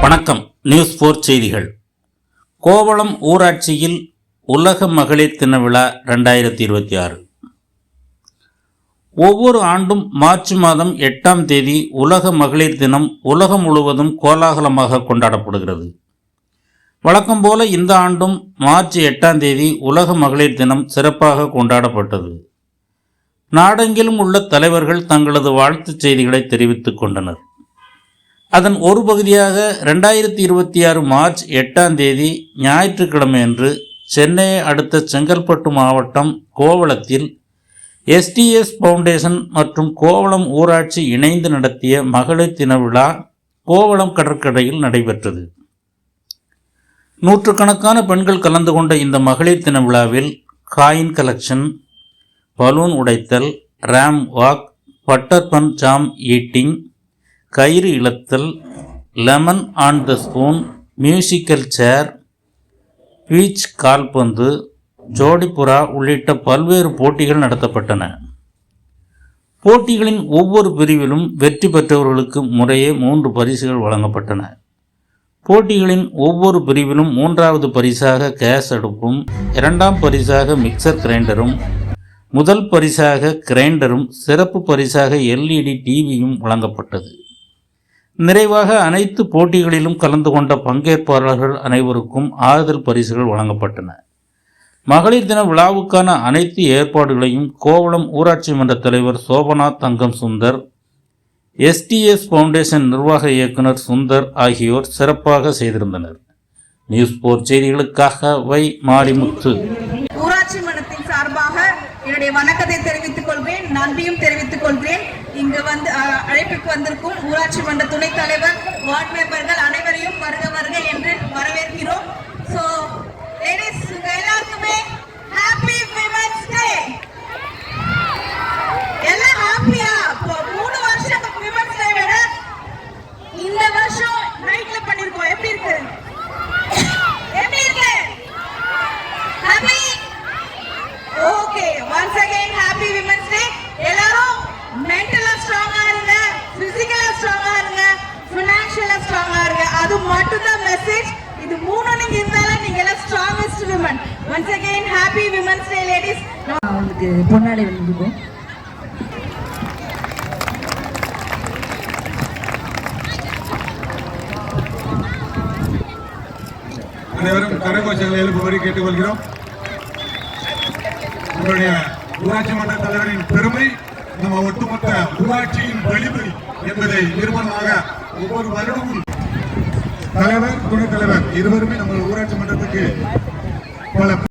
வணக்கம். நியூஸ் 4 செய்திகள். கோவளம் ஊராட்சியில் உலக மகளிர் தின விழா 2026. ஒவ்வொரு ஆண்டும் மார்ச் மாதம் 8ஆம் தேதி உலக மகளிர் தினம் உலகம் முழுவதும் கோலாகலமாக கொண்டாடப்படுகிறது. வழக்கம் போல இந்த ஆண்டும் மார்ச் 8ஆம் தேதி உலக மகளிர் தினம் சிறப்பாக கொண்டாடப்பட்டது. நாடெங்கிலும் உள்ள தலைவர்கள் தங்களது வாழ்த்துச் செய்திகளை தெரிவித்துக் கொண்டனர். அதன் ஒரு பகுதியாக 2026 மார்ச் 8ஆம் தேதி ஞாயிற்றுக்கிழமையன்று சென்னையை அடுத்த செங்கல்பட்டு மாவட்டம் கோவளத்தில் எஸ்டிஎஸ் ஃபவுண்டேஷன் மற்றும் கோவளம் ஊராட்சி இணைந்து நடத்திய மகளிர் தின விழா கோவளம் கடற்கரையில் நடைபெற்றது. நூற்றுக்கணக்கான பெண்கள் கலந்து கொண்ட இந்த மகளிர் தின விழாவில் காயின் கலெக்ஷன், பலூன் உடைத்தல், ramp walk, butter bun jam eating, கயிறு இழுத்தல், lemon on the spoon, musical chair, beach கால்பந்து, ஜோடிப்புறா உள்ளிட்ட பல்வேறு போட்டிகள் நடத்தப்பட்டன. போட்டிகளின் ஒவ்வொரு பிரிவிலும் வெற்றி பெற்றவர்களுக்கு முறையே 3 பரிசுகள் வழங்கப்பட்டன. போட்டிகளின் ஒவ்வொரு பிரிவிலும் 3வது பரிசாக கேஸ் அடுப்பும், 2ஆம் பரிசாக மிக்சர் கிரைண்டரும், முதல் பரிசாக கிரைண்டரும், சிறப்பு பரிசாக LED டிவியும் வழங்கப்பட்டது. நிறைவாக அனைத்து போட்டிகளிலும் கலந்து கொண்ட பங்கேற்பாளர்கள் அனைவருக்கும் ஆறுதல் பரிசுகள் வழங்கப்பட்டன. மகளிர் தின விழாவுக்கான அனைத்து ஏற்பாடுகளையும் கோவளம் ஊராட்சி மன்ற தலைவர் சோபனா தங்கம் சுந்தர், எஸ்டிஎஸ் ஃபவுண்டேஷன் நிர்வாக இயக்குனர் சுந்தர் ஆகியோர் சிறப்பாக செய்திருந்தனர். நியூஸ் 4 செய்திகளுக்காக வை மாரிமுத்து. ஊராட்சி மன்றத்தின் சார்பாக என்னுடைய வணக்கத்தை தெரிவித்துக் கொள்கிறேன், நன்றியும் தெரிவித்துக் கொள்கிறேன். இங்கு வந்து அழைப்புக்கு வந்திருக்கும் ஊராட்சி மன்ற துணைத் தலைவர், வார்டு மெம்பர்கள் அனைவரையும் வருக வருக என்று வரவேற்கிறோம். ஸோ லேடிஸ், எல்லாருக்குமே ஹாப்பி விமென்ஸ் டே. எல்லாம் ஹாப்பியா? 3 வருஷம் விமென்ஸ் டே விட இந்த வருஷம் நைட்ல பண்ணிருக்கோம். எப்படி இருக்கு? எப்படி இருக்கு? Happy? Okay, once again happy women's day. எல்லாரும் மென்டலா ஸ்ட்ராங்கா இருங்க, பிசிக்கலா ஸ்ட்ராங்கா இருங்க, ஃபைனான்ஷியலா ஸ்ட்ராங்கா இருங்க. அது மட்டும் தான் மெசேஜ். இது மூணும் நீங்க இருந்தாலே நீங்க எல்லாம் strongest women. once again happy women's day ladies. உங்களுக்கு பொன்னாடை வழங்குவோம். அனைவரும் கரகோஷங்களை எழுப்பும்படி கேட்டுக்கொள்கிறோம். உங்களுடைய ஊராட்சி மன்ற தலைவரின் பெருமை நம்ம ஒட்டுமொத்த ஊராட்சியின் வலிமை என்பதை நிறுவனமாக ஒவ்வொரு வருடமும் தலைவர், துணைத் தலைவர் இருவருமே நம்ம ஊராட்சி மன்றத்துக்கு பல